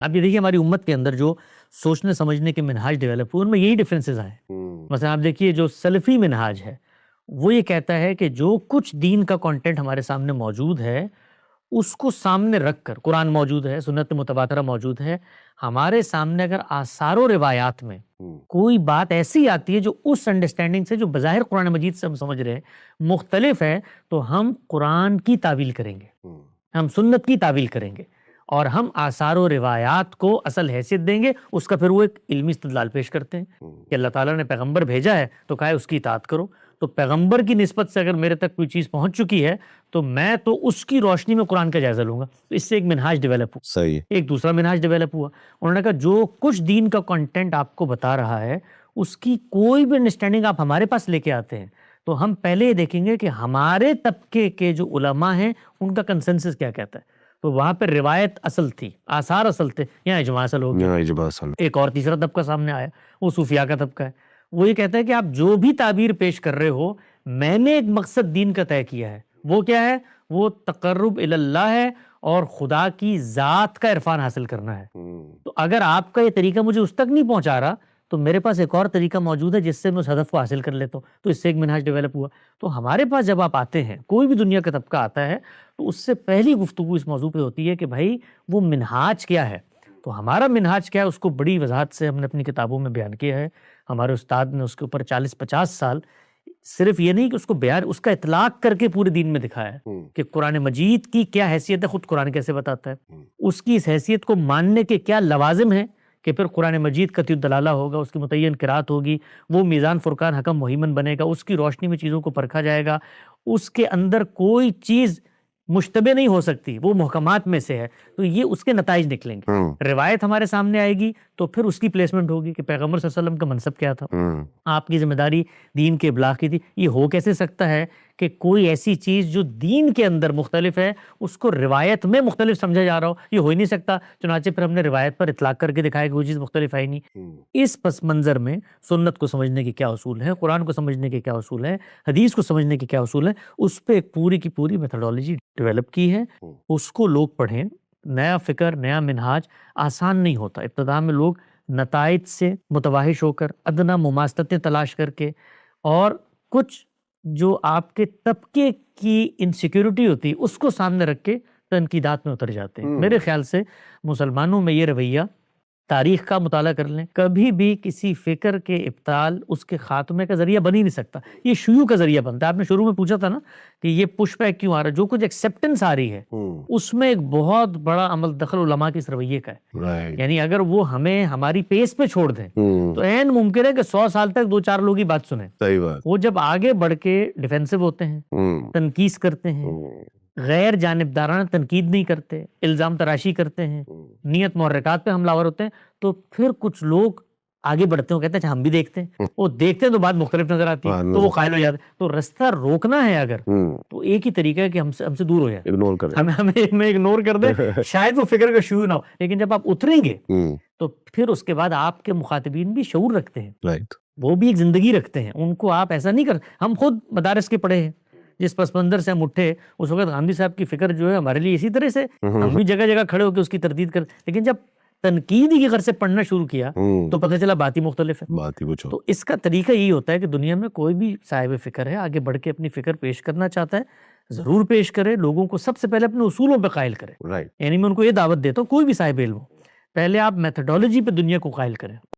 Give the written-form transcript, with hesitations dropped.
اب یہ دیکھیے ہماری امت کے اندر جو سوچنے سمجھنے کے منہاج ڈیولپ ہوئے ان میں یہی ڈفرینسز آئے. مثلا آپ دیکھیے جو سلفی منہاج ہے وہ یہ کہتا ہے کہ جو کچھ دین کا کانٹینٹ ہمارے سامنے موجود ہے اس کو سامنے رکھ کر، قرآن موجود ہے، سنت متواترہ موجود ہے، ہمارے سامنے اگر آثار و روایات میں کوئی بات ایسی آتی ہے جو اس انڈرسٹینڈنگ سے جو بظاہر قرآن مجید سے ہم سمجھ رہے ہیں مختلف ہے، تو ہم قرآن کی تعویل کریں گے، ہم سنت کی تعویل کریں گے، اور ہم آثار و روایات کو اصل حیثیت دیں گے. اس کا پھر وہ ایک علمی استدلال پیش کرتے ہیں کہ اللہ تعالیٰ نے پیغمبر بھیجا ہے تو کہا ہے اس کی اطاعت کرو. تو پیغمبر کی نسبت سے اگر میرے تک کوئی چیز پہنچ چکی ہے تو میں تو اس کی روشنی میں قرآن کا جائزہ لوں گا. تو اس سے ایک منہاج ڈیولپ ہوا. صحیح. ایک دوسرا منہاج ڈیولپ ہوا. انہوں نے کہا جو کچھ دین کا کنٹینٹ آپ کو بتا رہا ہے اس کی کوئی بھی انڈرسٹینڈنگ آپ ہمارے پاس لے کے آتے ہیں تو ہم پہلے یہ دیکھیں گے کہ ہمارے طبقے کے جو علماء ہیں ان کا کنسنسس کیا کہتا ہے. تو وہاں پہ روایت اصل تھی، آثار اصل تھے، یہاں اجماع اصل ہو گیا. ایک اور تیسرا طبقہ سامنے آیا، وہ صوفیاء کا طبقہ ہے. وہ یہ کہتا ہے کہ آپ جو بھی تعبیر پیش کر رہے ہو میں نے ایک مقصد دین کا طے کیا ہے. وہ کیا ہے؟ وہ تقرب اللہ ہے اور خدا کی ذات کا عرفان حاصل کرنا ہے. تو اگر آپ کا یہ طریقہ مجھے اس تک نہیں پہنچا رہا تو میرے پاس ایک اور طریقہ موجود ہے جس سے میں اس ہدف کو حاصل کر لیتا ہوں. تو اس سے ایک منہاج ڈیولپ ہوا. تو ہمارے پاس جب آپ آتے ہیں، کوئی بھی دنیا کا طبقہ آتا ہے تو اس سے پہلی گفتگو اس موضوع پہ ہوتی ہے کہ بھائی وہ منہاج کیا ہے. تو ہمارا منہاج کیا ہے اس کو بڑی وضاحت سے ہم نے اپنی کتابوں میں بیان کیا ہے. ہمارے استاد نے اس کے اوپر 40-50 سال صرف یہ نہیں کہ اس کو بیان، اس کا اطلاق کر کے پورے دین میں دکھایا ہے کہ قرآن مجید کی کیا حیثیت ہے، خود قرآن کیسے بتاتا ہے، اس کی اس حیثیت کو ماننے کے کیا لوازم ہیں کہ پھر قرآن مجید قطعی الدلالہ ہوگا، اس کی متعین قرات ہوگی، وہ میزان فرقان حکم مہیمن بنے گا، اس کی روشنی میں چیزوں کو پرکھا جائے گا، اس کے اندر کوئی چیز مشتبہ نہیں ہو سکتی، وہ محکمات میں سے ہے. تو یہ اس کے نتائج نکلیں گے. روایت ہمارے سامنے آئے گی تو پھر اس کی پلیسمنٹ ہوگی کہ پیغمبر صلی اللہ علیہ وسلم کا منصب کیا تھا، آپ کی ذمہ داری دین کے ابلاغ کی تھی. یہ ہو کیسے سکتا ہے کہ کوئی ایسی چیز جو دین کے اندر مختلف ہے اس کو روایت میں مختلف سمجھا جا رہا ہو؟ یہ ہو ہی نہیں سکتا. چنانچہ پھر ہم نے روایت پر اطلاق کر کے دکھایا کہ وہ چیز مختلف ہے ہی نہیں. اس پس منظر میں سنت کو سمجھنے کے کیا اصول ہیں، قرآن کو سمجھنے کے کیا اصول ہیں، حدیث کو سمجھنے کے کیا اصول ہیں، اس پہ ایک پوری کی پوری میتھڈالوجی ڈیولپ کی ہے. اس کو لوگ پڑھیں. نیا فکر، نیا منہاج آسان نہیں ہوتا. ابتدا میں لوگ نتائج سے متوحش ہو کر، ادنیٰ مماثلتیں تلاش کر کے، اور کچھ جو آپ کے طبقے کی انسیکیورٹی ہوتی ہے اس کو سامنے رکھ کے تنقیدات میں اتر جاتے ہیں. میرے خیال سے مسلمانوں میں یہ رویہ، تاریخ کا مطالعہ کر لیں، کبھی بھی کسی فکر کے ابطال اس کے خاتمے کا ذریعہ بن ہی نہیں سکتا. یہ شیوع کا ذریعہ بنتا ہے. آپ نے شروع میں پوچھا تھا نا کہ یہ پش بیک کیوں آ رہا ہے، جو کچھ ایکسیپٹنس آ رہی ہے اس میں ایک بہت بڑا عمل دخل علماء کے اس رویے کا ہے. یعنی اگر وہ ہمیں ہماری پیس پہ چھوڑ دیں تو عین ممکن ہے کہ 100 سال تک 2-4 لوگ ہی بات سنیں. وہ جب آگے بڑھ کے ڈیفینسو ہوتے ہیں، تنقید کرتے ہیں، غیر جانبدارانہ تنقید نہیں کرتے، الزام تراشی کرتے ہیں، نیت محرکات پہ حملہ آور ہوتے ہیں، تو پھر کچھ لوگ آگے بڑھتے ہیں، کہتے ہیں ہم بھی دیکھتے ہیں. وہ دیکھتے ہیں تو بات مختلف نظر آتی ہے تو وہ قائل ہو جاتے ہیں. تو رستہ روکنا ہے اگر تو ایک ہی طریقہ ہے کہ ہم سے دور ہو جائے، ہمیں اگنور کر دیں، شاید وہ فکر کا شیوع نہ ہو. لیکن جب آپ اتریں گے تو پھر اس کے بعد آپ کے مخاطبین بھی شعور رکھتے ہیں، وہ بھی ایک زندگی رکھتے ہیں. ان کو آپ ایسا نہیں کر. ہم خود مدارس کے پڑھے ہیں، جس پس منظر سے ہم اٹھے اس وقت گاندھی صاحب کی فکر جو ہے ہمارے لیے اسی طرح سے، ہم بھی جگہ جگہ کھڑے ہو کے اس کی تردید کر. لیکن جب تنقید ہی کی غرض سے پڑھنا شروع کیا تو پتہ چلا بات ہی مختلف ہے. تو اس کا طریقہ یہی ہوتا ہے کہ دنیا میں کوئی بھی صاحب فکر ہے، آگے بڑھ کے اپنی فکر پیش کرنا چاہتا ہے، ضرور پیش کرے. لوگوں کو سب سے پہلے اپنے اصولوں پہ قائل کرے. یعنی میں ان کو یہ دعوت دیتا ہوں، کوئی بھی صاحب علم ہو، پہلے آپ میتھڈالوجی پہ دنیا کو قائل کریں.